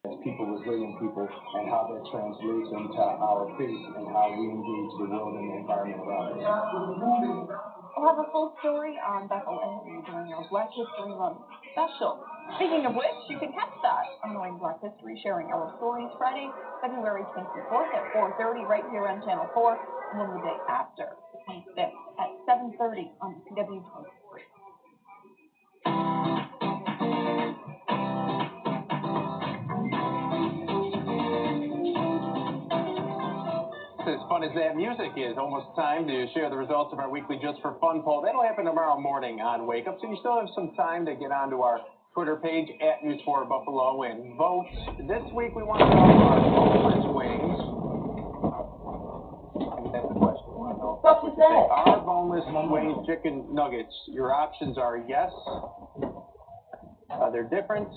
as people, resilient people, and how that translates into our faith and how we engage the world and the environment around us. We'll have a full story on Bethel Energy during our Black History Month special. Speaking of which, you can catch that honoring Black History, sharing our stories, Friday, February 24th at 4:30 right here on Channel 4, and then the day after, the 25th at 7:30 on CW23. As fun as that music is, almost time to share the results of our weekly Just for Fun poll. That'll happen tomorrow morning on Wake Up, so you still have some time to get onto our Twitter page at News4 Buffalo and vote. This week we want to know our boneless wings. I mean, that's the question. We want to know what you think. Are boneless wings chicken nuggets? Your options are yes, they're different,